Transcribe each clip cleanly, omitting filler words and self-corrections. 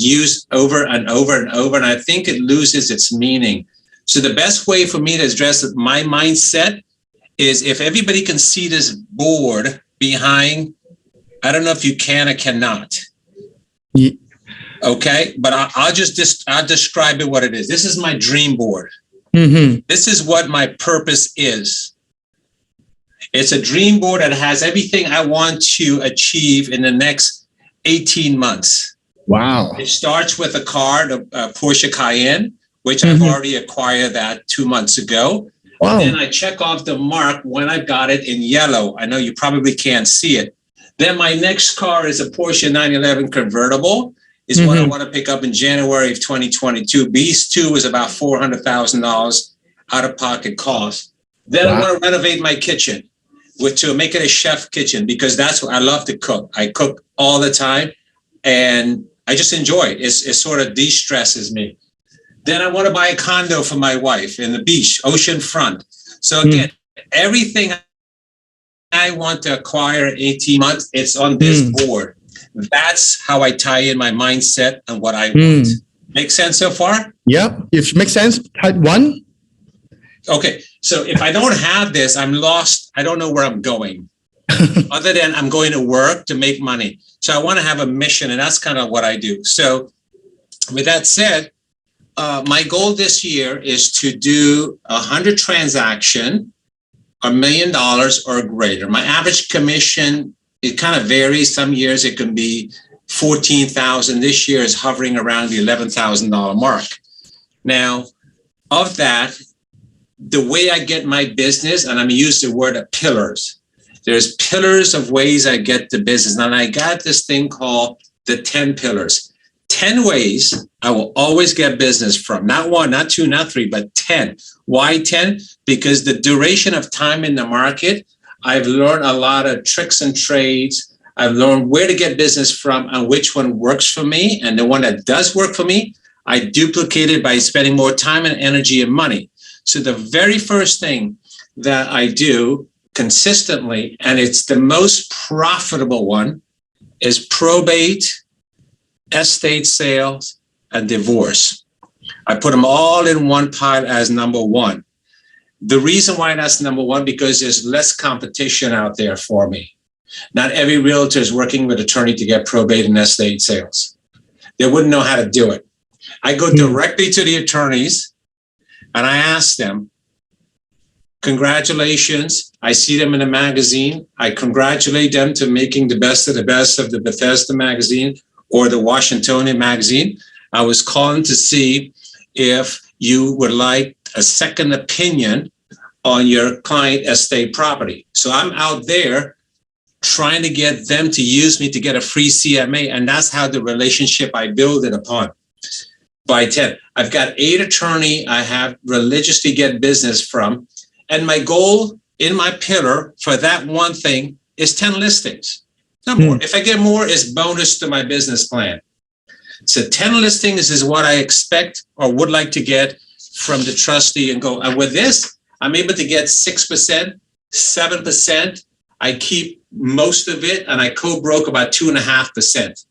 used over and over and over, and I think it loses its meaning. So the best way for me to address my mindset is if everybody can see this board behind, I don't know if you can or cannot. Yeah. Okay, but I'll describe it what it is. This is my dream board. Mm-hmm. This is what my purpose is. It's a dream board that has everything I want to achieve in the next 18 months. Wow. It starts with a car, the Porsche Cayenne, which I've already acquired that 2 months ago. Wow. Then I check off the mark when I got it in yellow. I know you probably can't see it. Then my next car is a Porsche 911 convertible. Is what I want to pick up in January of 2022. These two is about $400,000 out-of-pocket cost. Then I want to renovate my kitchen to make it a chef kitchen, because that's what I love to cook. I cook all the time, and I just enjoy it. It sort of de-stresses me. Then I want to buy a condo for my wife in the beach, ocean front. So again, everything I want to acquire in 18 months, it's on this board. That's how I tie in my mindset and what I want. Make sense so far? Yep. If it makes sense, type 1. Okay. So if I don't have this, I'm lost. I don't know where I'm going. Other than I'm going to work to make money. So I want to have a mission, and that's kind of what I do. So with that said, my goal this year is to do 100 transaction, $1 million or greater. My average commission, it kind of varies. Some years it can be 14,000. This year is hovering around the $11,000 mark. Now, of that, the way I get my business, and I'm going to use the word of pillars. There's pillars of ways I get the business. And I got this thing called the 10 pillars. 10 ways I will always get business from. Not 1, not 2, not 3, but 10. Why 10? Because the duration of time in the market, I've learned a lot of tricks and trades. I've learned where to get business from and which one works for me. And the one that does work for me, I duplicate it by spending more time and energy and money. So the very first thing that I do consistently, and it's the most profitable one, is probate, estate sales, and divorce. I put them all in one pile as number 1. The reason why that's number 1, because there's less competition out there for me. Not every realtor is working with an attorney to get probate and estate sales. They wouldn't know how to do it. I go directly to the attorneys and I ask them, congratulations. I see them in a magazine. I congratulate them to making the best of the Bethesda magazine or the Washingtonian magazine. I was calling to see if you would like a second opinion on your client estate property. So I'm out there trying to get them to use me to get a free CMA. And that's how the relationship I build it upon. By 10. I've got 8 attorneys I have religiously get business from. And my goal in my pillar for that one thing is 10 listings. No more. If I get more, it's bonus to my business plan. So 10 listings is what I expect or would like to get from the trustee and go. And with this, I'm able to get 6%, 7%. I keep most of it and I co-broke about 2.5%.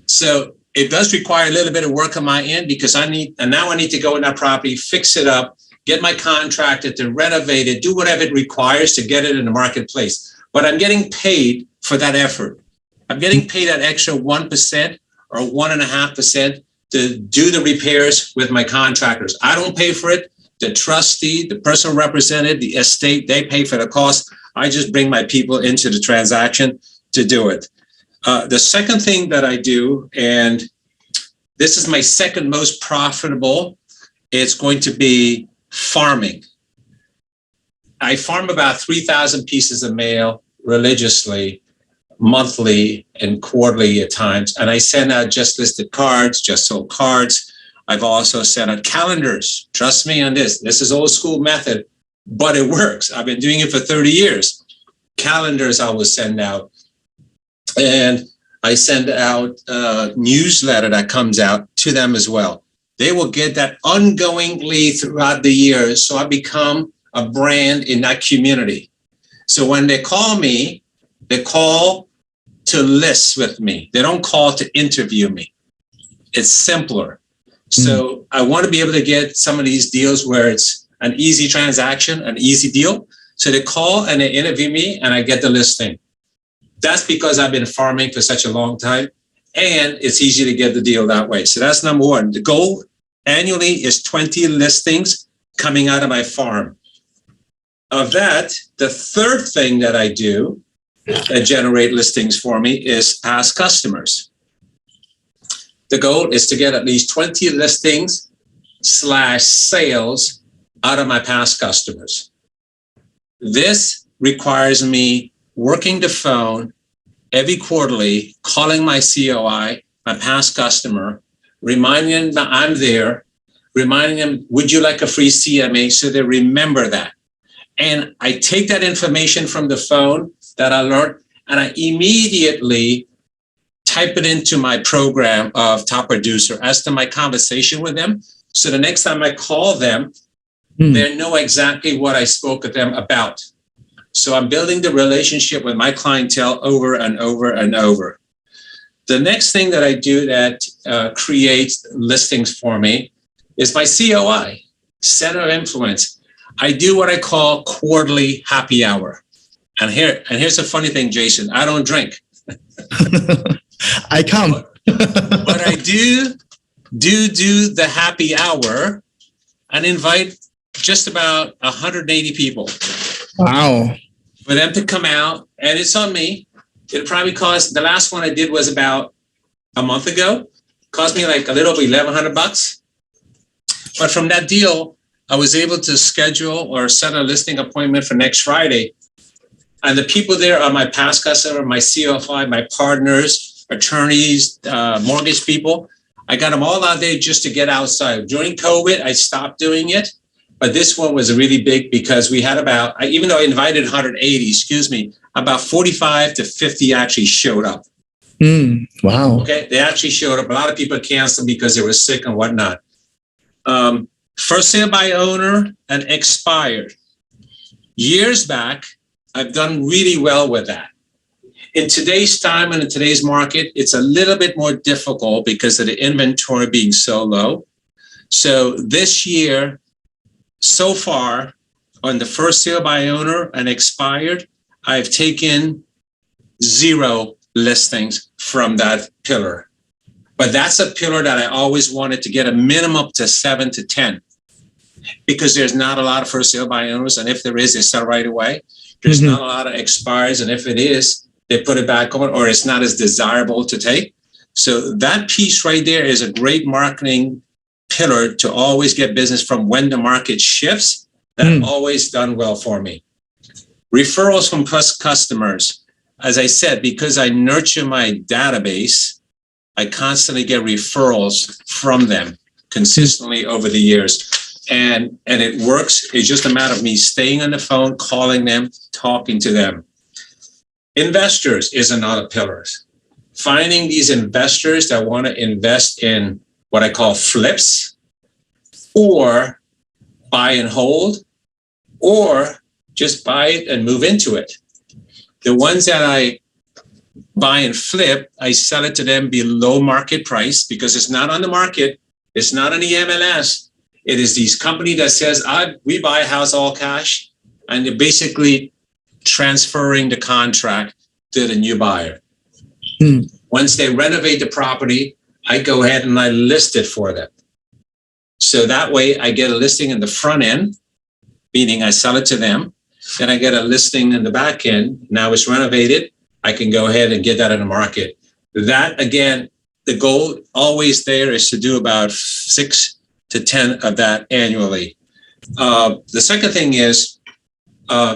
So it does require a little bit of work on my end because now I need to go in that property, fix it up, get my contractor to renovate it, do whatever it requires to get it in the marketplace. But I'm getting paid for that effort. I'm getting paid that extra 1% or 1.5% to do the repairs with my contractors. I don't pay for it. The trustee, the personal representative, the estate, they pay for the cost. I just bring my people into the transaction to do it. The second thing that I do, and this is my second most profitable, it's going to be farming. I farm about 3,000 pieces of mail religiously, monthly and quarterly at times. And I send out just listed cards, just sold cards. I've also sent out calendars. Trust me on this. This is old school method, but it works. I've been doing it for 30 years. Calendars I will send out. And I send out a newsletter that comes out to them as well. They will get that ongoingly throughout the years. So I become a brand in that community. So when they call me, they call to list with me. They don't call to interview me. It's simpler. So I want to be able to get some of these deals where it's an easy transaction, an easy deal. So they call and they interview me and I get the listing. That's because I've been farming for such a long time and it's easy to get the deal that way. So that's number one. The goal annually is 20 listings coming out of my farm. Of that, the third thing that I do that generate listings for me is past customers. The goal is to get at least 20 listings / sales out of my past customers. This requires me working the phone every quarterly, calling my COI, my past customer, reminding them that I'm there, reminding them, would you like a free CMA? So they remember that. And I take that information from the phone that I learned and I immediately type it into my program of Top Producer as to my conversation with them. So the next time I call them, they know exactly what I spoke with them about. So I'm building the relationship with my clientele over and over and over. The next thing that I do that creates listings for me is my COI, Center of Influence. I do what I call quarterly happy hour. And here's a funny thing, Jason. I don't drink. I come. But I do the happy hour and invite just about 180 people. Wow. For them to come out, and it's on me. It probably cost, the last one I did was about a month ago. Cost me like a little over $1,100. But from that deal, I was able to schedule or set a listing appointment for next Friday. And the people there are my past customer, my CFI, my partners, attorneys, mortgage people. I got them all out there just to get outside. During COVID, I stopped doing it. But this one was really big because we had about, even though I invited 180, about 45 to 50 actually showed up. Wow. Okay, they actually showed up. A lot of people canceled because they were sick and whatnot. First sale by owner and expired. Years back, I've done really well with that. In today's time and in today's market, it's a little bit more difficult because of the inventory being so low. So this year, so far, on the first sale by owner and expired, I've taken 0 listings from that pillar. But that's a pillar that I always wanted to get a minimum up to 7 to 10 because there's not a lot of first sale by owners. And if there is, they sell right away. There's not a lot of expires. And if it is, they put it back on or it's not as desirable to take. So that piece right there is a great marketing pillar to always get business from when the market shifts. That always done well for me. Referrals from customers. As I said, because I nurture my database, I constantly get referrals from them consistently over the years. And it works. It's just a matter of me staying on the phone, calling them, talking to them. Investors is another pillar. Finding these investors that want to invest in what I call flips or buy and hold or just buy it and move into it. The ones that I buy and flip, I sell it to them below market price because it's not on the market. It's not on the MLS. It is these company that says, we buy a house all cash, and they're basically transferring the contract to the new buyer. Once they renovate the property, I go ahead and I list it for them. So that way I get a listing in the front end, meaning I sell it to them. Then I get a listing in the back end. Now it's renovated. I can go ahead and get that in the market. That, again, the goal always there is to do about 6 to 10 of that annually. The second thing is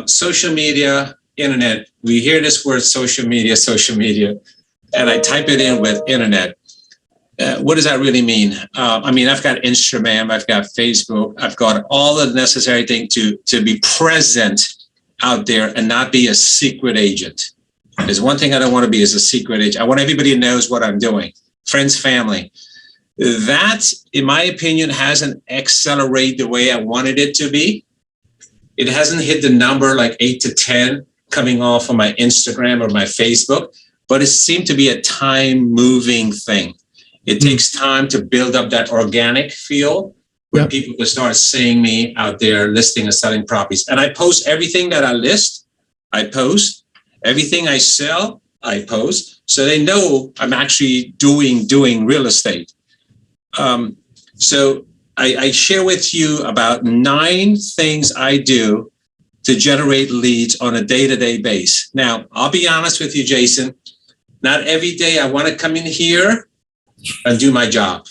social media, internet. We hear this word social media, and I type it in with internet. What does that really mean? I've got Instagram, I've got Facebook, I've got all the necessary things to be present out there and not be a secret agent. There's one thing I don't want to be is a secret agent. I want everybody knows what I'm doing. Friends, family. That, in my opinion, hasn't accelerated the way I wanted it to be. It hasn't hit the number like 8 to 10 coming off of my Instagram or my Facebook, but it seemed to be a time moving thing. It takes time to build up that organic feel where Yep. people can start seeing me out there listing and selling properties. And I post everything that I list. I post everything I sell. I post, so they know I'm actually doing real estate. So I share with you about 9 things I do to generate leads on a day-to-day basis. Now, I'll be honest with you, Jason. Not every day I want to come in here and do my job.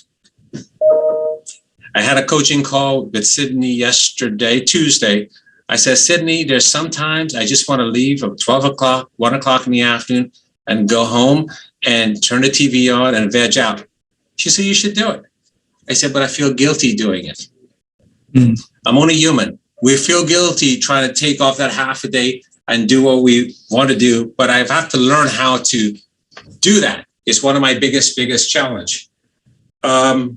I had a coaching call with Sydney Tuesday. I said, Sydney, there's sometimes I just want to leave at 12 o'clock, 1 o'clock in the afternoon and go home and turn the TV on and veg out. She said, you should do it. I said, but I feel guilty doing it. I'm only human. We feel guilty trying to take off that half a day and do what we want to do, but I have to learn how to do that. It's one of my biggest challenge. I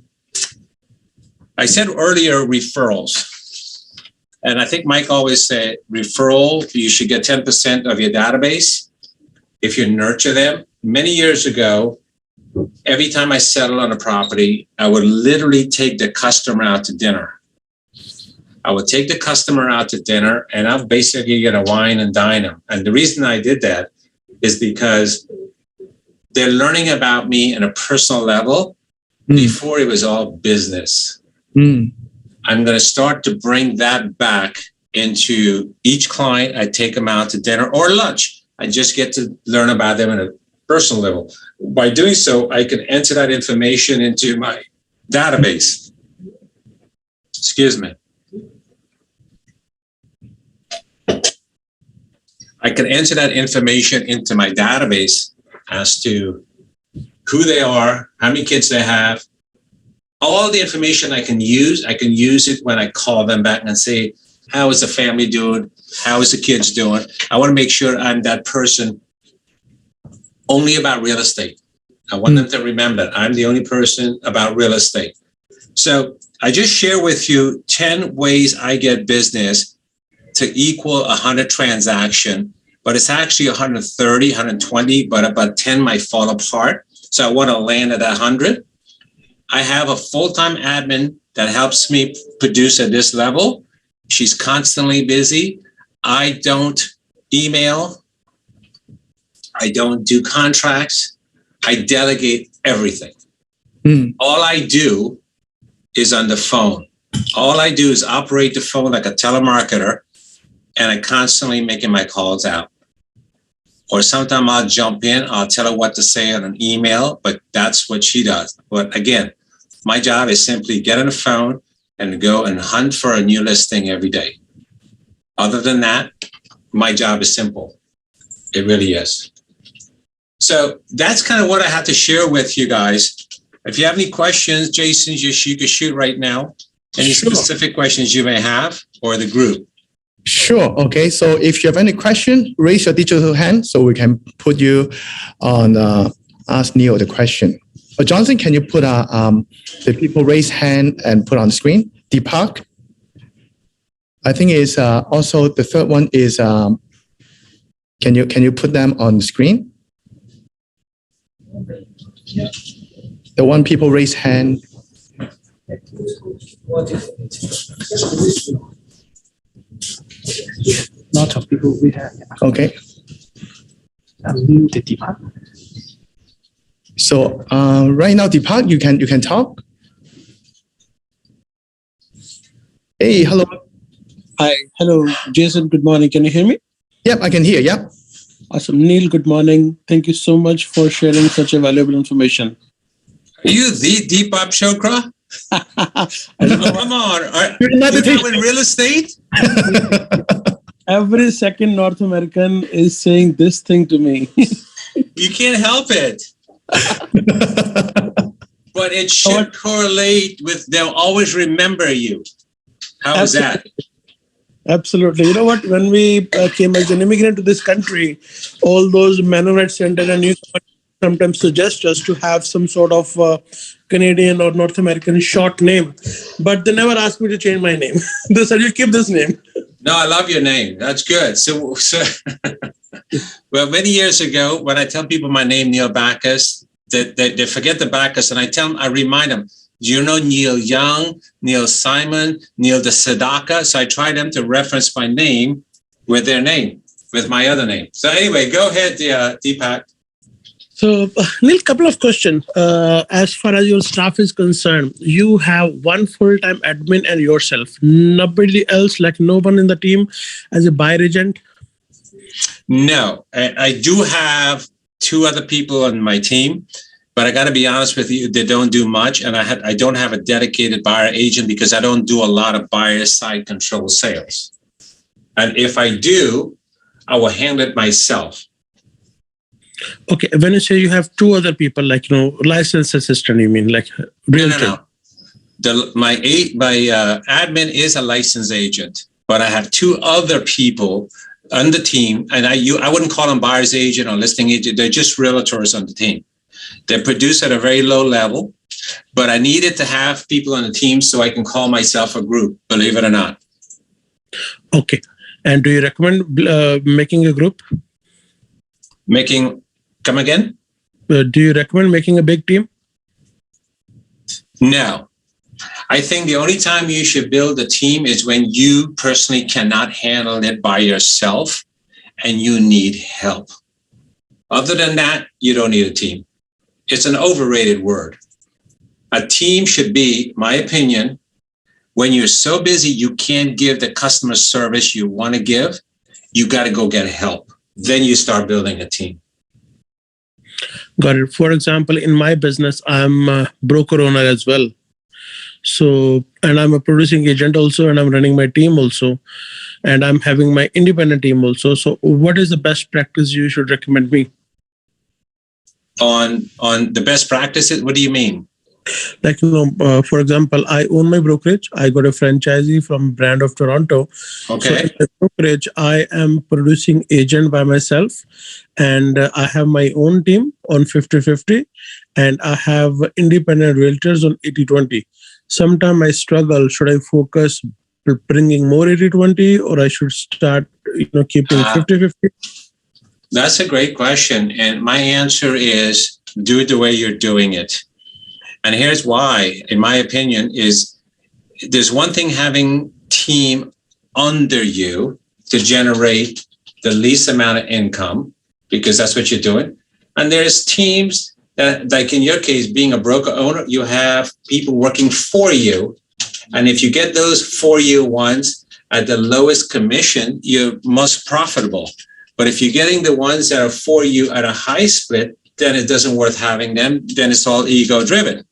said earlier referrals. And I think Mike always said referral, you should get 10% of your database if you nurture them. Many years ago, every time I settled on a property, I would literally take the customer out to dinner. I would take the customer out to dinner and I'll basically get a wine and dine them. And the reason I did that is because they're learning about me on a personal level before it was all business. I'm going to start to bring that back into each client. I take them out to dinner or lunch. I just get to learn about them on a personal level. By doing so, I can enter that information into my database. Excuse me. I can enter that information into my database as to who they are, how many kids they have, all the information I can use it when I call them back and say, how is the family doing? How is the kids doing? I want to make sure I'm that person only about real estate. I want them to remember that I'm the only person about real estate. So I just share with you 10 ways I get business to equal 100 transaction, but it's actually 130, 120, but about 10 might fall apart. So I want to land at 100. I have a full-time admin that helps me produce at this level. She's constantly busy. I don't email. I don't do contracts. I delegate everything. All I do is on the phone. All I do is operate the phone like a telemarketer, and I constantly making my calls out. Or sometimes I'll jump in, I'll tell her what to say on an email, but that's what she does. But again, my job is simply get on the phone and go and hunt for a new listing every day. Other than that, my job is simple. It really is. So that's kind of what I have to share with you guys. If you have any questions, Jason, you can shoot right now. Any specific questions you may have, or the group. Sure. Okay. So if you have any question, raise your digital hand so we can put you on ask Neil the question. Johnson, can you put the people raise hand and put on the screen? Deepak. I think is also the third one is can you put them on the screen? The one people raise hand. Lot of people we have. Okay. The department. So right now, Deepak, you can talk. Hey, hello. Hi, hello, Jason. Good morning. Can you hear me? Yep, I can hear. Yep. Awesome, Neil. Good morning. Thank you so much for sharing such a valuable information. Are you the Deepak Chopra? Come on. You're not you the know in real estate? Every second North American is saying this thing to me. You can't help it. But it should correlate with, they'll always remember you. How is that? Absolutely. You know what? When we came as an immigrant to this country, all those Mennonite Center and News sometimes suggest us to have some sort of Canadian or North American short name, but they never asked me to change my name. They said, you keep this name. No, I love your name. That's good. So well, many years ago, when I tell people my name, Neil Bacchus, they forget the backers, and I remind them, do you know Neil Young, Neil Simon, Neil de Sedaka? So I try them to reference my name with their name, with my other name. So anyway, go ahead, Deepak. So, Neil, couple of questions. As far as your staff is concerned, you have one full-time admin and yourself. Nobody else, like no one in the team as a buyer agent? No, I do have two other people on my team, but I got to be honest with you, they don't do much. And I don't have a dedicated buyer agent because I don't do a lot of buyer side control sales. And if I do, I will handle it myself. Okay, when you say you have two other people, like, licensed assistant, you mean like realtor? No. My admin is a licensed agent, but I have two other people on the team, and I wouldn't call them buyer's agent or listing agent. They're just realtors on the team. They produce at a very low level, but I needed to have people on the team so I can call myself a group, believe it or not. Okay. And do you recommend making a group? Come again? Do you recommend making a big team? No. I think the only time you should build a team is when you personally cannot handle it by yourself and you need help. Other than that, you don't need a team. It's an overrated word. A team should be, my opinion, when you're so busy you can't give the customer service you want to give, you got to go get help. Then you start building a team. Got it. For example, in my business, I'm a broker owner as well. So, and I'm a producing agent also, and I'm running my team also, and I'm having my independent team also. So what is the best practice you should recommend me? On the best practices, what do you mean? Like, for example, I own my brokerage. I got a franchisee from Brand of Toronto. Okay. So in the brokerage, I am producing agent by myself, and I have my own team on 50-50, and I have independent realtors on 80-20. Sometimes I struggle. Should I focus bringing more 80-20, or I should start, keeping 50-50? That's a great question. And my answer is do it the way you're doing it. And here's why, in my opinion, is there's one thing having team under you to generate the least amount of income, because that's what you're doing. And there's teams that, like in your case, being a broker owner, you have people working for you. And if you get those for you ones at the lowest commission, you're most profitable. But if you're getting the ones that are for you at a high split, then it doesn't worth having them. Then it's all ego driven.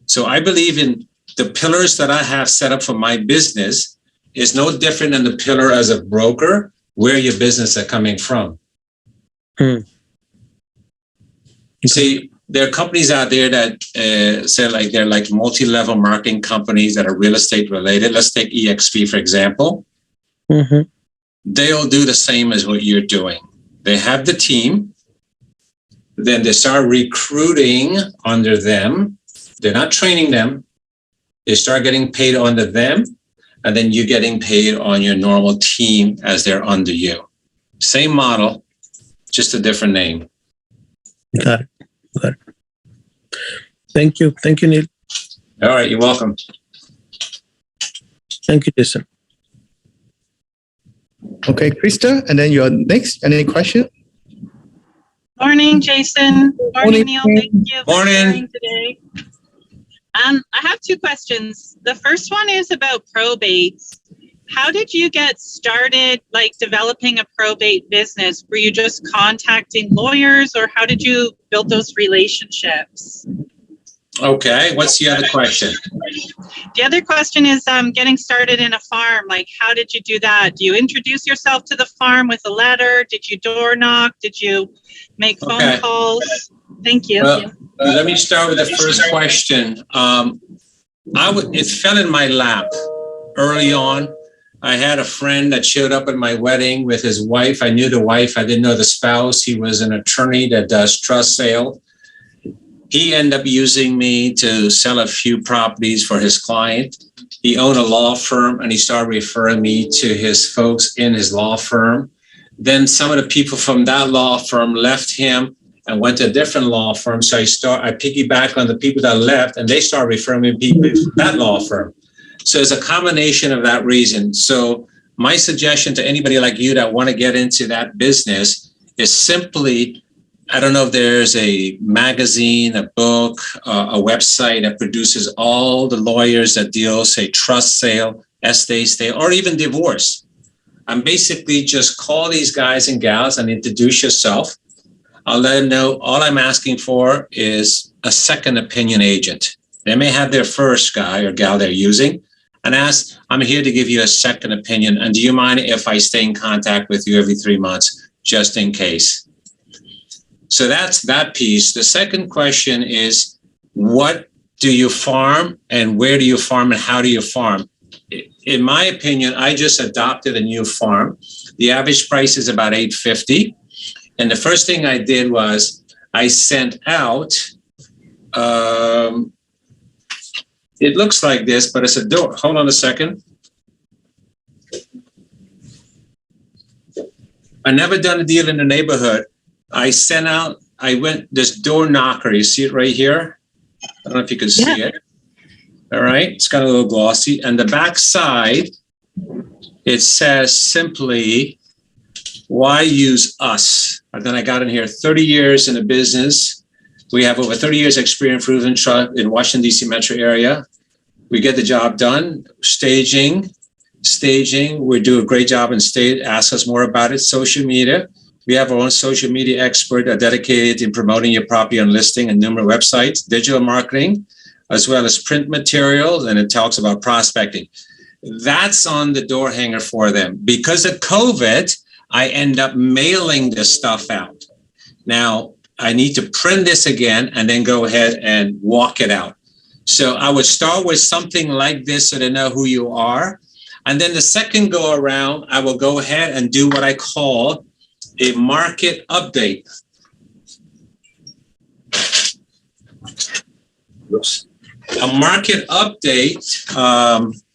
So I believe in the pillars that I have set up for my business is no different than the pillar as a broker, where your business are coming from. See, there are companies out there that say like they're like multi-level marketing companies that are real estate related. Let's take EXP, for example. Mm-hmm. They'll do the same as what you're doing. They have the team, then they start recruiting under them. They're not training them. They start getting paid under them, and then you're getting paid on your normal team as they're under you. Same model, just a different name. Got it. Thank you, Neil. All right, you're welcome. Thank you, Jason. Okay, Krista, and then you're next. Any question? Morning, Jason. Morning, Neil. Thank you for Morning. sharing today. I have two questions. The first one is about probate. How did you get started, like developing a probate business? Were you just contacting lawyers, or how did you build those relationships? Okay, what's the other question? The other question is getting started in a farm. Like, how did you do that? Do you introduce yourself to the farm with a letter? Did you door knock? Did you make phone calls? Thank you. Well, let me start with the first question. It fell in my lap early on. I had a friend that showed up at my wedding with his wife. I knew the wife. I didn't know the spouse. He was an attorney that does trust sale. He ended up using me to sell a few properties for his client. He owned a law firm, and he started referring me to his folks in his law firm. Then some of the people from that law firm left him and went to a different law firm. So I piggyback on the people that left, and they start referring me people to that law firm. So it's a combination of that reason. So my suggestion to anybody like you that want to get into that business is simply, I don't know if there's a magazine, a book, a website that produces all the lawyers that deal, say, trust sale, estate sale, or even divorce. I'm basically just call these guys and gals and introduce yourself. I'll let them know all I'm asking for is a second opinion agent. They may have their first guy or gal they're using, and ask, I'm here to give you a second opinion. And do you mind if I stay in contact with you every 3 months, just in case? So that's that piece. The second question is, what do you farm and where do you farm and how do you farm? In my opinion, I just adopted a new farm. The average price is about $850. And the first thing I did was I sent out, it looks like this, but it's a door. Hold on a second. I never done a deal in the neighborhood. I sent out, this door knocker. You see it right here? I don't know if you can see it. All right. It's got a little glossy. And the back side, it says simply, why use us? And then I got in here 30 years in the business. We have over 30 years experience in Washington, D.C. metro area. We get the job done. Staging. We do a great job in state. Ask us more about it. Social media. We have our own social media expert dedicated in promoting your property on listing and numerous websites, digital marketing, as well as print materials, and it talks about prospecting. That's on the door hanger for them. Because of COVID, I end up mailing this stuff out. Now, I need to print this again and then go ahead and walk it out. So I would start with something like this so they know who you are. And then the second go around, I will go ahead and do what I call a market update. A market update,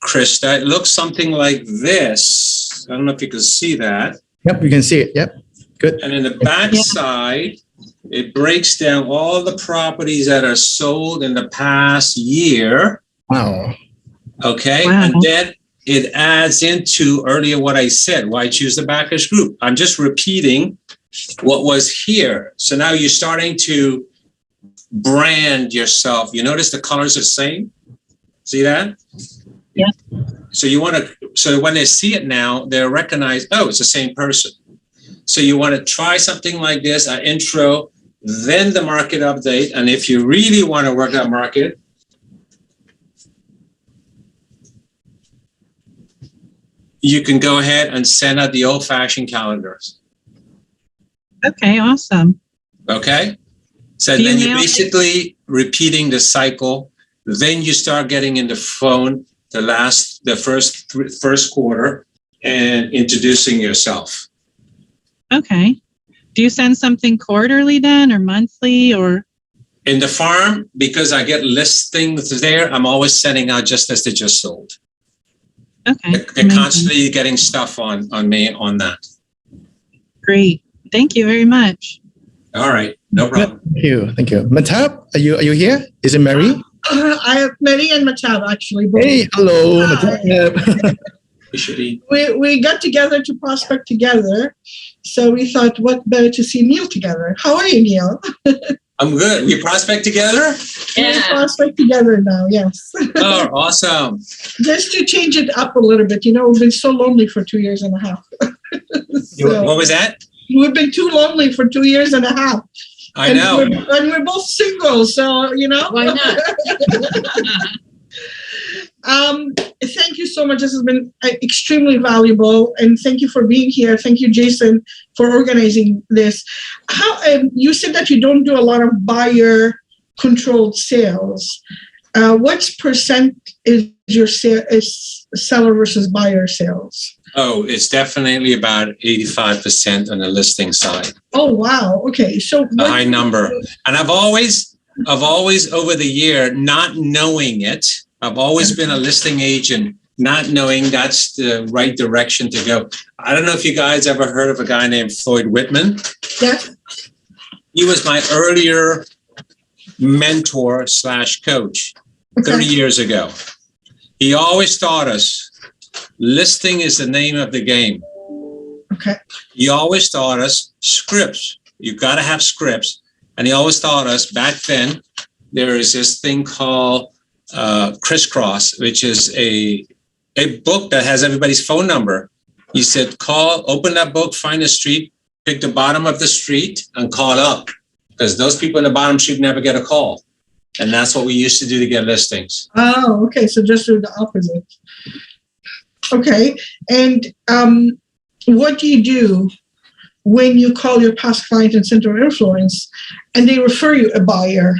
Krista, it looks something like this. I don't know if you can see that. Yep, you can see it. Yep, good. And in the back side, it breaks down all the properties that are sold in the past year. Wow. Okay. Wow. And then it adds into earlier what I said, why choose the Bacchus Group. I'm just repeating what was here. So now you're starting to brand yourself. You notice the colors are the same? See that? Yeah. So so when they see it now, they'll recognize, oh, it's the same person. So you want to try something like this, an intro, then the market update. And if you really want to work that market, you can go ahead and send out the old-fashioned calendars. Okay, awesome. Okay? So Do you then you're mail it? basically repeating the cycle. Then you start getting in the phone the first quarter and introducing yourself. Okay. Do you send something quarterly then or monthly or? In the farm, because I get listings there, I'm always sending out just as they just sold. Okay. They're amazing. constantly getting stuff on me on that. Great. Thank you very much. All right, no problem. Thank you. Thank you. Matab, are you here? Is it Mary? I have Mary and Matab actually. Both. Hey, hello. Hi. Matab. You should eat. We got together to prospect together, so we thought, what better to see Neil together? How are you, Neil? I'm good. We prospect together? We prospect together now, yes. Oh, awesome. Just to change it up a little bit. You know, we've been so lonely for 2 years and a half. What was that? We've been too lonely for 2 years and a half. I know. And we're both single, so, you know. Why not? Thank you so much. This has been extremely valuable, and thank you for being here. Thank you, Jason, for organizing this. How you said that you don't do a lot of buyer-controlled sales. What percent is your is seller versus buyer sales? Oh, it's definitely about 85% on the listing side. Oh wow! Okay, so A high number. And I've always over the year, not knowing it, I've always been a listing agent, not knowing that's the right direction to go. I don't know if you guys ever heard of a guy named Floyd Whitman. Yes. He was my earlier mentor / coach 30 Okay. years ago. He always taught us listing is the name of the game. Okay. He always taught us scripts. You got to have scripts. And he always taught us back then, there is this thing called Crisscross, which is a book that has everybody's phone number. He said, open that book, find a street, pick the bottom of the street and call up, because those people in the bottom street never get a call. And that's what we used to do to get listings. Oh, okay. So just do the opposite. Okay. And what do you do when you call your past client and center of influence and they refer you a buyer?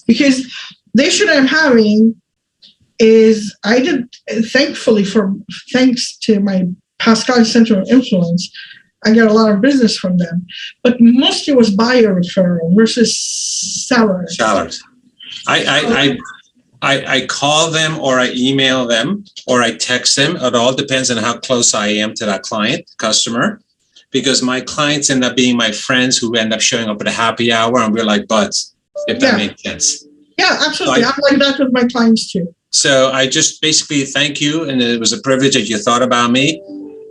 Because the issue that I'm having is thanks to my past client center of influence, I got a lot of business from them, but mostly was buyer referral versus seller. Sellers. I call them or I email them or I text them. It all depends on how close I am to that client, customer, because my clients end up being my friends who end up showing up at a happy hour and we're like buds, if that makes sense. Yeah, absolutely. So I'm like that with my clients too. So I just basically thank you. And it was a privilege that you thought about me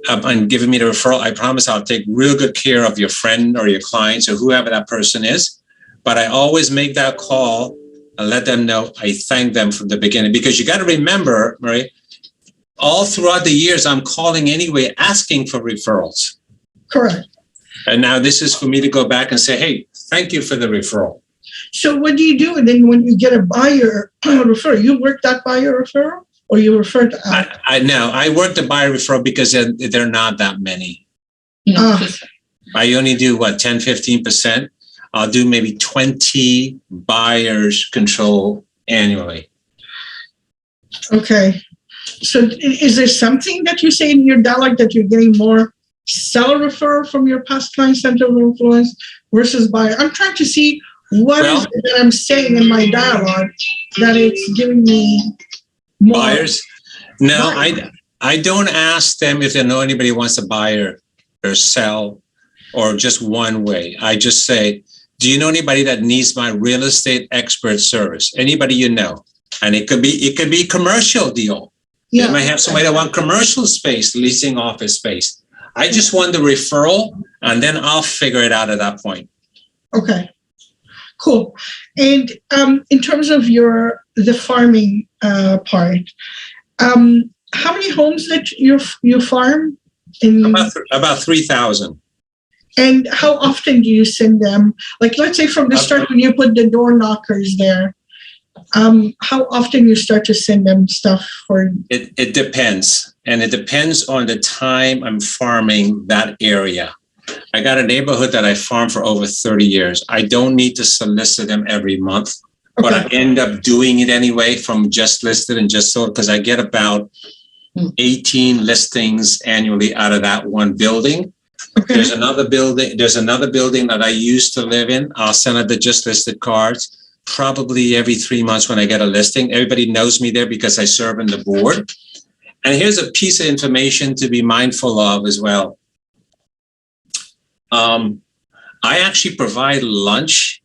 and giving me the referral. I promise I'll take real good care of your friend or your clients or whoever that person is. But I always make that call and let them know I thank them from the beginning, because you got to remember, Marie, all throughout the years, I'm calling anyway, asking for referrals. Correct. And now this is for me to go back and say, hey, thank you for the referral. So what do you do? And then when you get a buyer referral, you work that buyer referral or you refer to out? I work the buyer referral because they're not that many. Ah, I only do 10, 15%. I'll do maybe 20 buyers control annually. okay. So is there something that you say in your dialogue that you're getting more seller referral from your past client center of influence versus buyer? I'm trying to see what is it that I'm saying in my dialogue that it's giving me more Buyers? No, Buyers. I don't ask them if they know anybody who wants to buy or sell or just one way. I just say, do you know anybody that needs my real estate expert service? Anybody you know? And it could be commercial deal. Yeah. You might have somebody that want commercial space, leasing office space. I just want the referral and then I'll figure it out at that point. Okay. Cool. And in terms of the farming part, how many homes that you farm? About 3,000. And how often do you send them? Like, let's say from the start when you put the door knockers there, how often you start to send them stuff for? It depends. And it depends on the time I'm farming that area. I got a neighborhood that I farm for over 30 years. I don't need to solicit them every month, but I end up doing it anyway from just listed and just sold, because I get about 18 listings annually out of that one building. Okay. There's another building that I used to live in. I'll send out the just listed cards probably every 3 months when I get a listing. Everybody knows me there because I serve on the board. And here's a piece of information to be mindful of as well. I actually provide lunch,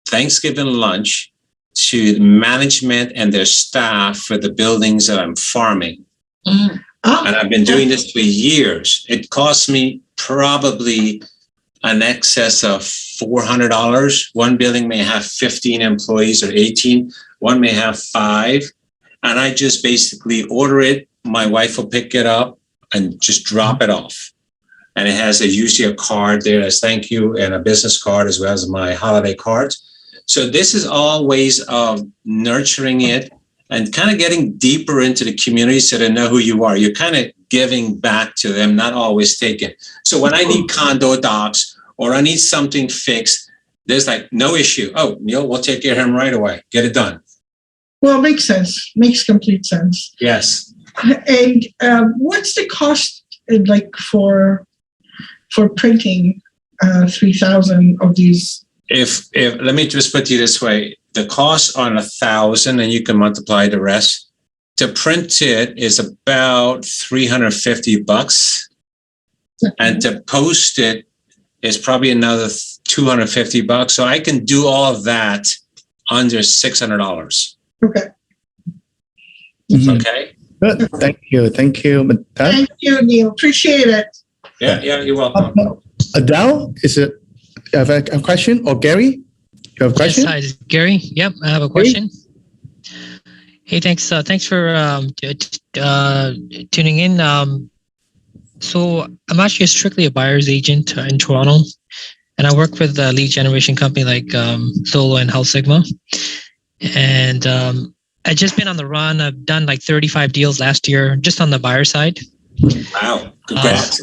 Thanksgiving lunch, to management and their staff for the buildings that I'm farming. And I've been doing this for years. It costs me probably an excess of $400. One building may have 15 employees or 18. One may have 5. And I just basically order it. My wife will pick it up and just drop it off. And it has usually a card there as thank you and a business card as well as my holiday cards. So this is all ways of nurturing it and kind of getting deeper into the community so they know who you are. You're kind of giving back to them, not always taking. So when I need condo docs or I need something fixed, there's like no issue. Oh, Neil, we'll take care of him right away. Get it done. Well, makes sense. Makes complete sense. Yes. And what's the cost like for printing 3,000 of these? If let me just put it this way, the cost on 1,000, and you can multiply the rest. To print it is about $350, and to post it is probably another $250. So I can do all of that under $600. Okay. Mhm. Okay. Good. Thank you. Thank you, Madam. Thank you, Neil. Appreciate it. Yeah, you're welcome. Adele, is it you have a question? Or Gary? You have a question? Yes, hi, this is Gary. Yep, I have a question. Hey, thanks. Thanks for tuning in. So I'm actually strictly a buyer's agent in Toronto, and I work with a lead generation company like Solo and Health Sigma. And I've just been on the run. I've done like 35 deals last year, just on the buyer side. Wow. Congrats.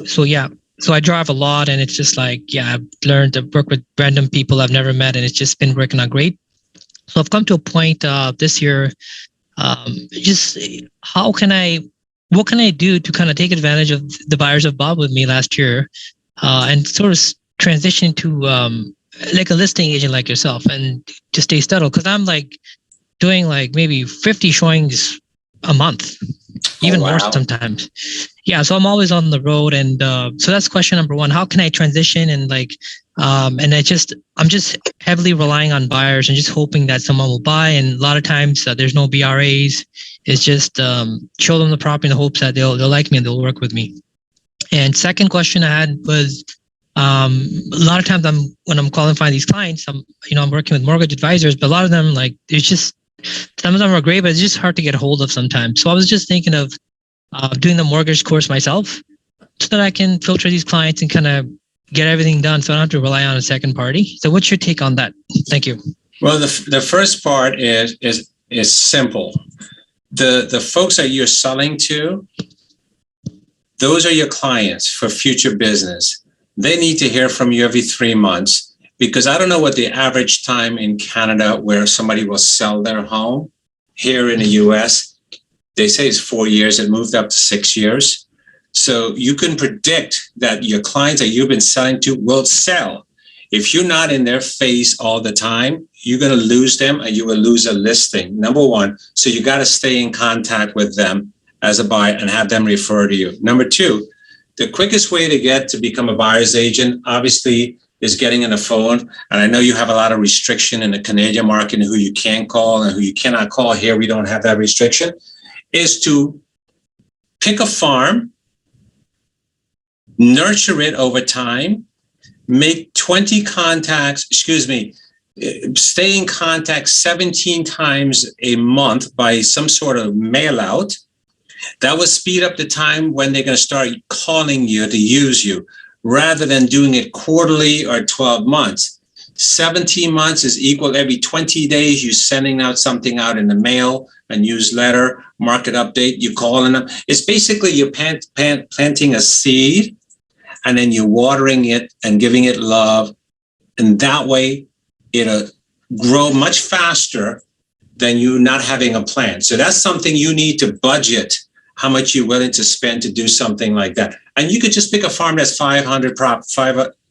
So I drive a lot, and it's just like, I've learned to work with random people I've never met, and it's just been working out great. So I've come to a point this year, just what can I do to kind of take advantage of the buyers of Bob with me last year, and sort of transition to like a listing agent like yourself, and to stay settled, because I'm like doing like maybe 50 showings a month, even more sometimes. Yeah, so I'm always on the road, and so that's question number one. How can I transition and and I'm just heavily relying on buyers and just hoping that someone will buy. And a lot of times there's no BRAs. It's just show them the property in the hopes that they'll like me and they'll work with me. And second question I had was, a lot of times when I'm qualifying these clients, I'm working with mortgage advisors, but a lot of them, like, it's just, some of them are great, but it's just hard to get a hold of sometimes. So I was just thinking of doing the mortgage course myself, so that I can filter these clients and kind of get everything done, so I don't have to rely on a second party. So what's your take on that? Thank you. Well, the first part is simple. The folks that you're selling to, those are your clients for future business. They need to hear from you every 3 months, because I don't know what the average time in Canada where somebody will sell their home. Here in the US, they say it's 4 years. It moved up to 6 years. So you can predict that your clients that you've been selling to will sell. If you're not in their face all the time, you're going to lose them, and you will lose a listing, number one. So you got to stay in contact with them as a buyer and have them refer to you. Number two, the quickest way to get to become a buyer's agent, obviously, is getting on the phone. And I know you have a lot of restriction in the Canadian market and who you can call and who you cannot call. Here, we don't have that restriction. Is to pick a farm, nurture it over time, make 20 contacts, stay in contact 17 times a month by some sort of mail out. That will speed up the time when they're going to start calling you to use you, rather than doing it quarterly or 12 months. 17 months is equal every 20 days. You're sending out something out in the mail, a newsletter, market update, you're calling them. It's basically you're planting a seed, and then you're watering it and giving it love. And that way it'll grow much faster than you not having a plan. So that's something you need to budget, how much you're willing to spend to do something like that. And you could just pick a farm that's 500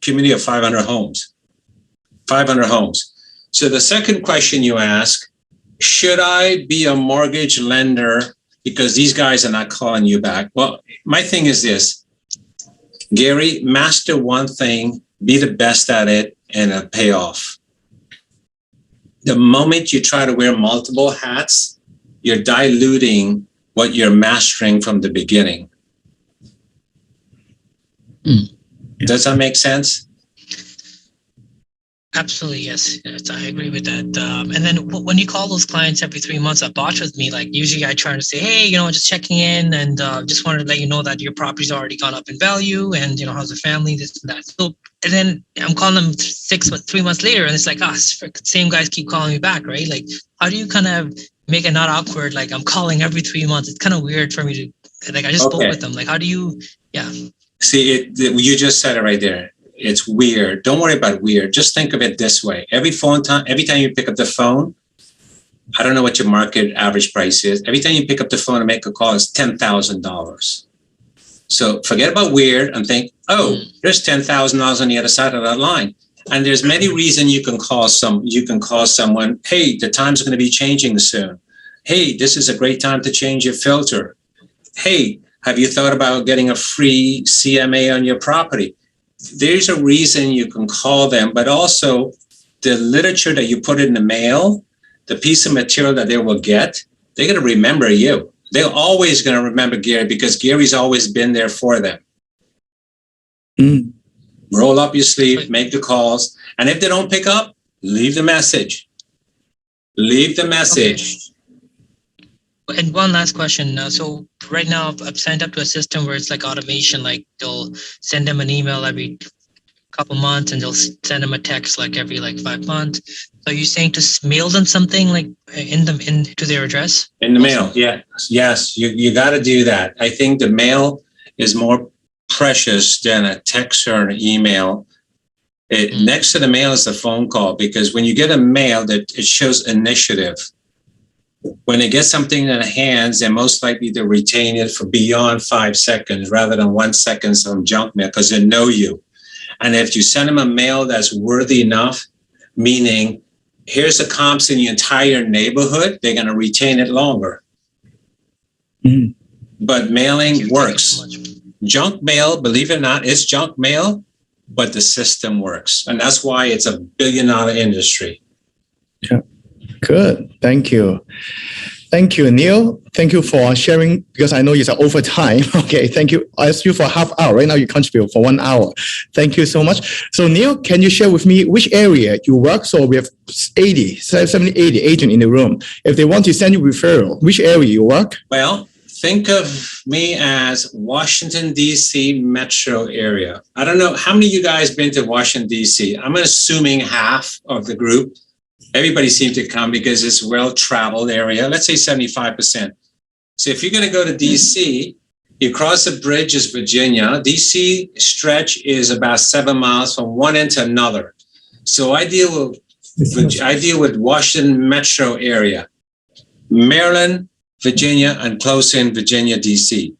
community of 500 homes. 500 homes. So the second question you ask, should I be a mortgage lender because these guys are not calling you back? Well, my thing is this, Gary, master one thing, be the best at it, and it'll pay off. The moment you try to wear multiple hats, you're diluting what you're mastering from the beginning. Does that make sense? Absolutely, yes. I agree with that. And then when you call those clients every 3 months that bought with me, like usually I try to say, hey, just checking in, and just wanted to let you know that your property's already gone up in value, and how's the family, this and that. So, and then I'm calling them 3 months later, and it's like, same guys keep calling me back, right? Like, how do you kind of make it not awkward? Like, I'm calling every 3 months. It's kind of weird for me to, like, I just spoke with them. Like, how do you, See, you just said it right there. It's weird. Don't worry about weird. Just think of it this way. Every time you pick up the phone, I don't know what your market average price is. Every time you pick up the phone and make a call, it's $10,000. So forget about weird and think, there's $10,000 on the other side of that line. And there's many reasons you can call someone, hey, the time's going to be changing soon. Hey, this is a great time to change your filter. Hey, have you thought about getting a free CMA on your property? there's a reason you can call them, but also the literature that you put in the mail, the piece of material that they will get, they're going to remember you. They're always going to remember Gary because Gary's always been there for them. Mm. Roll up your sleeve, make the calls. And if they don't pick up, leave the message. Leave the message. And one last question. So right now I've signed up to a system where it's like automation, like they'll send them an email every couple months and they'll send them a text like every like 5 months. So are you saying to mail them something like into their address? In the mail, yeah. Yes, you got to do that. I think the mail is more precious than a text or an email. Next to the mail is the phone call, because when you get a mail, that it shows initiative. When they get something in their hands, they're most likely to retain it for beyond 5 seconds rather than 1 second some junk mail, because they know you. And if you send them a mail that's worthy enough, meaning here's the comps in the entire neighborhood, they're going to retain it longer. Mm. But mailing Thank you works. so much. Junk mail, believe it or not, is junk mail, but the system works. And that's why it's $1 billion industry. Good. Thank you. Thank you, Neil. Thank you for sharing, because I know it's overtime. Okay, thank you. I asked you for half hour. Right now you contribute for 1 hour. Thank you so much. So Neil, can you share with me which area you work? So we have 70, 80 agents in the room. If they want to send you referral, which area you work? Well, think of me as Washington, D.C. metro area. I don't know, how many of you guys been to Washington, D.C.? I'm assuming half of the group. Everybody seems to come because it's a well-traveled area. Let's say 75%. So if you're going to go to D.C., you cross the bridge is Virginia. D.C. stretch is about 7 miles from one end to another. So I deal with Washington metro area, Maryland, Virginia, and close in Virginia, D.C.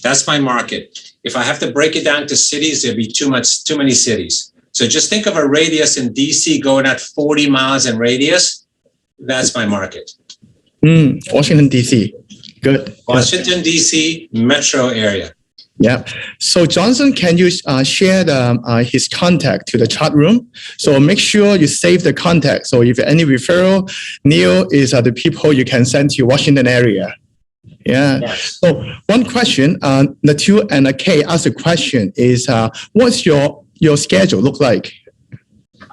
That's my market. If I have to break it down to cities, there'd be too many cities. So just think of a radius in DC going at 40 miles in radius. That's my market. Washington, D.C. Good. Washington, D.C. metro area. Yeah. So Johnson, can you share his contact to the chat room? So make sure you save the contact. So if any referral, Neil is the people you can send to Washington area. Yeah. Yes. So one question, Natu and Kay asked a question is, what's your schedule look like?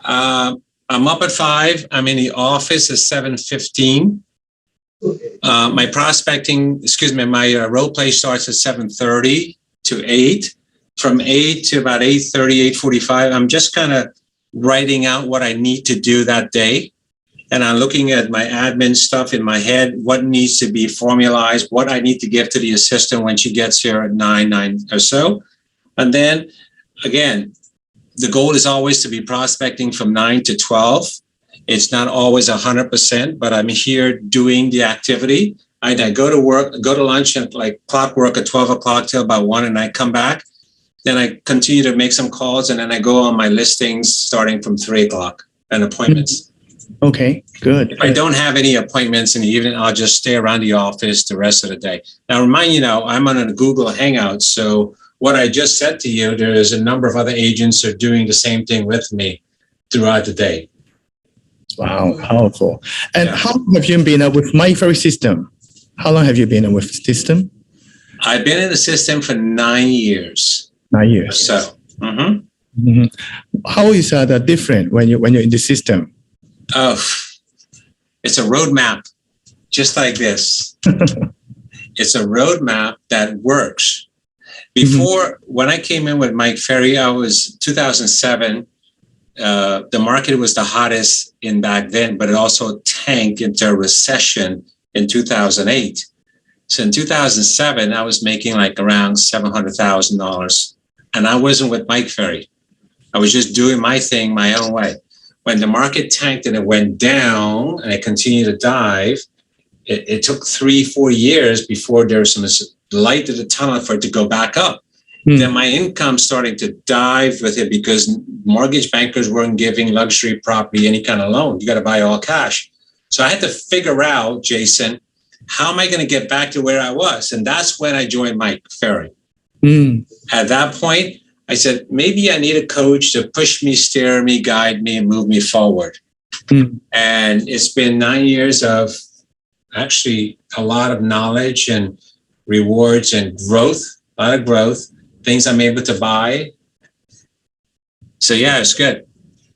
I'm up at 5. I'm in the office at 7:15. My my role play starts at 7:30 to 8. From 8 to about 8:30, 8:45, I'm just kind of writing out what I need to do that day. And I'm looking at my admin stuff in my head, what needs to be formalized, what I need to give to the assistant when she gets here at 9 or so. And then again, the goal is always to be prospecting from 9 to 12. It's not always 100%, but I'm here doing the activity. I go to lunch at like clockwork at 12 o'clock till about 1, and I come back. Then I continue to make some calls, and then I go on my listings starting from 3 o'clock and appointments. Okay, good. If I don't have any appointments in the evening, I'll just stay around the office the rest of the day. Now, remind you now, I'm on a Google Hangout, so what I just said to you, there is a number of other agents who are doing the same thing with me throughout the day. Wow, powerful. And Yeah. how long have you been with My Ferry system? How long have you been with system? I've been in the system for 9 years. 9 years. So, How is that different when you're in the system? oh, it's a roadmap, just like this. It's a roadmap that works. Before, when I came in with Mike Ferry, I was 2007. The market was the hottest in back then, but it also tanked into a recession in 2008. So in 2007, I was making like around $700,000, and I wasn't with Mike Ferry. I was just doing my thing my own way. When the market tanked and it went down and it continued to dive, it took 3-4 years before there was some light at the tunnel for it to go back up. Then my income starting to dive with it because mortgage bankers weren't giving luxury property any kind of loan. You got to buy all cash. So I had to figure out, Jason, how am I going to get back to where I was? And that's when I joined Mike Ferry. At that point, I said, maybe I need a coach to push me, steer me, guide me, and move me forward. Mm. And it's been 9 years of actually a lot of knowledge and rewards and growth, a lot of growth, things I'm able to buy. So yeah, it's good.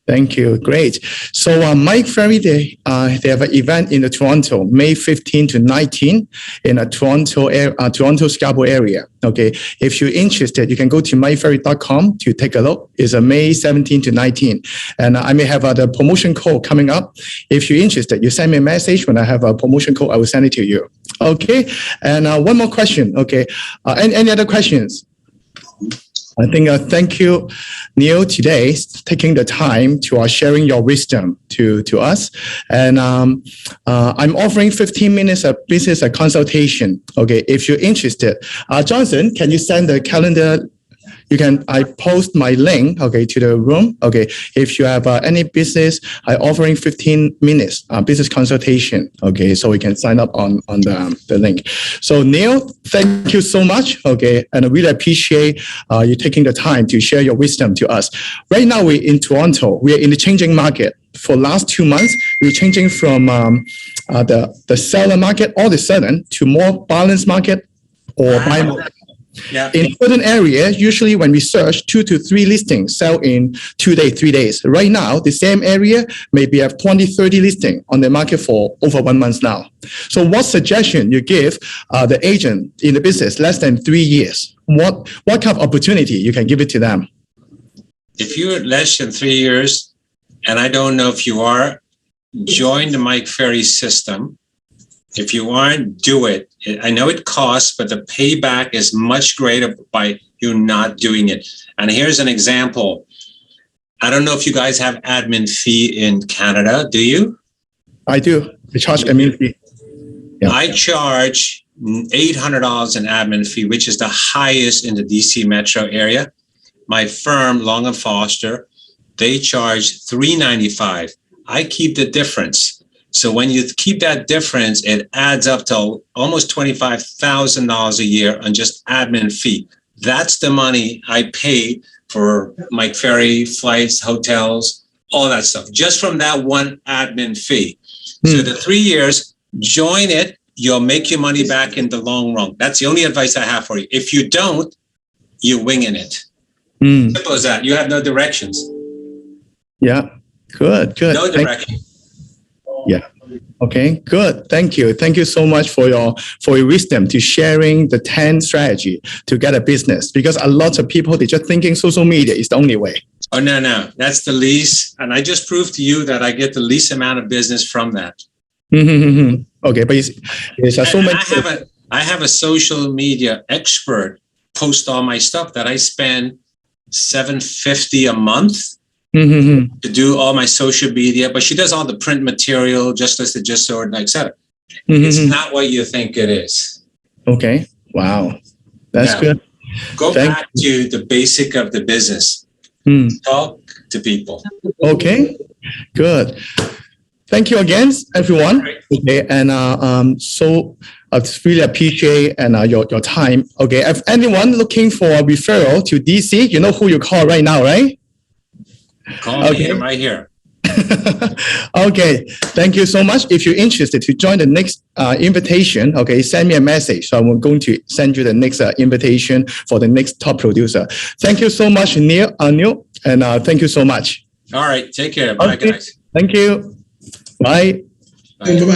Thank you. Great. So Mike Ferry, they have an event in the Toronto, May 15 to 19 in a Toronto Scarborough area. Okay. If you're interested, you can go to mikeferry.com to take a look. It's a May 17 to 19. And I may have the promotion code coming up. If you're interested, you send me a message. When I have a promotion code, I will send it to you. Okay. And one more question. Okay. Any other questions? I think thank you, Neil, today taking the time to sharing your wisdom to us. And I'm offering 15 minutes of business consultation. Okay, if you're interested, Johnson, can you send the calendar? I post my link, okay, to the room. Okay, if you have any business, I'm offering 15 minutes business consultation. Okay, so we can sign up on the link. So Neil, thank you so much. Okay, and I really appreciate you taking the time to share your wisdom to us. Right now we're in Toronto. We're in the changing market. For last 2 months, we're changing from the seller market all of a sudden to more balanced market or buy market. Yeah. In certain areas, usually when we search 2 to 3 listings sell in 2 days, 3 days. Right now, the same area maybe have 20, 30 listings on the market for over 1 month now. So what suggestion you give the agent in the business less than 3 years? What kind of opportunity you can give it to them? If you're less than 3 years, and I don't know if you are, join the Mike Ferry system. If you aren't, do it. I know it costs, but the payback is much greater by you not doing it. And here's an example. I don't know if you guys have admin fee in Canada. Do you? I do. I charge admin fee. Yeah. I charge $800 in admin fee, which is the highest in the DC metro area. My firm, Long and Foster, they charge $395. I keep the difference. So when you keep that difference, it adds up to almost $25,000 a year on just admin fee. That's the money I pay for Mike Ferry, flights, hotels, all that stuff, just from that one admin fee. So the 3 years, join it. You'll make your money back in the long run. That's the only advice I have for you. If you don't, you're winging it. Simple as that. You have no directions. Yeah. Good. No direction. Yeah. Okay, good. Thank you. Thank you so much for your wisdom to sharing the 10 strategy to get a business, because a lot of people, they're just thinking social media is the only way. Oh, no. That's the least. And I just proved to you that I get the least amount of business from that. Okay, but it's so many. I have a social media expert post all my stuff that I spend $750 a month to do all my social media, but she does all the print material, just as the Just Sword, etc. It's not what you think it is. Okay. Wow. That's good. Go back to the basic of the business. Talk to people. Okay. Good. Thank you again, everyone. Okay, and so I really appreciate your time. Okay, if anyone looking for a referral to DC, you know who you call right now, right? Call me. I'm right here. Okay, thank you so much. If you're interested to join the next invitation, okay, send me a message. So I'm going to send you the next invitation for the next top producer. Thank you so much, Neil, and thank you so much. All right, take care. Bye, guys. Thank you. Bye. Bye.